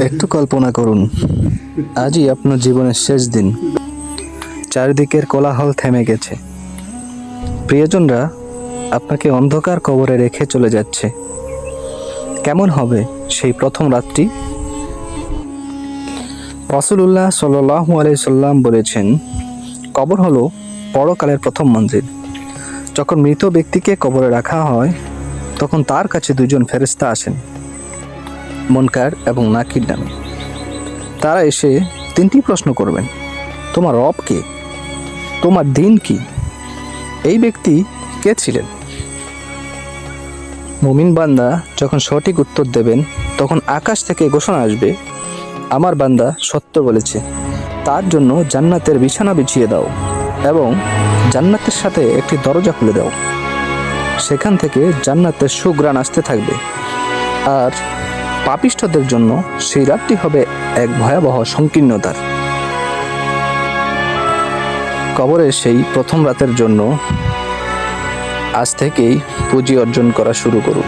একটু কল্পনা করুন, আজই আপনার জীবনের শেষ দিন। চারিদিকের কোলাহল থেমে গেছে। প্রিয়জনরা আপনাকে অন্ধকার কবরে রেখে চলে যাচ্ছে। কেমন হবে সেই প্রথম রাতটি? রাসূলুল্লাহ সাল্লাল্লাহু আলাইহি সাল্লাম বলেছেন, কবর হলো পরকালের প্রথম মঞ্জিল। যখন মৃত ব্যক্তিকে কবরে রাখা হয়, তখন তার কাছে দুজন ফেরেশতা আসেন, মুনকার এবং নাকির নামে। তারা এসে তিনটি প্রশ্ন করবেন: তোমার রব কে? তোমার দিন কি? এই ব্যক্তি কে ছিলেন? মুমিন বান্দা যখন সঠিক উত্তর দেবেন, তখন আকাশ থেকে ঘোষণা আসবে, আমার বান্দা সত্য বলেছে, তার জন্য জান্নাতের বিছানা বিছিয়ে দাও এবং জান্নাতের সাথে একটি দরজা খুলে দাও। সেখান থেকে জান্নাতের সুঘ্রাণ আসতে থাকবে। আর পাপিষ্ঠদের জন্য সেই রাতটি হবে এক ভয়াবহ সংকীর্ণতার। কবরের সেই প্রথম রাতের জন্য আজ থেকেই পুঁজি অর্জন করা শুরু করুন।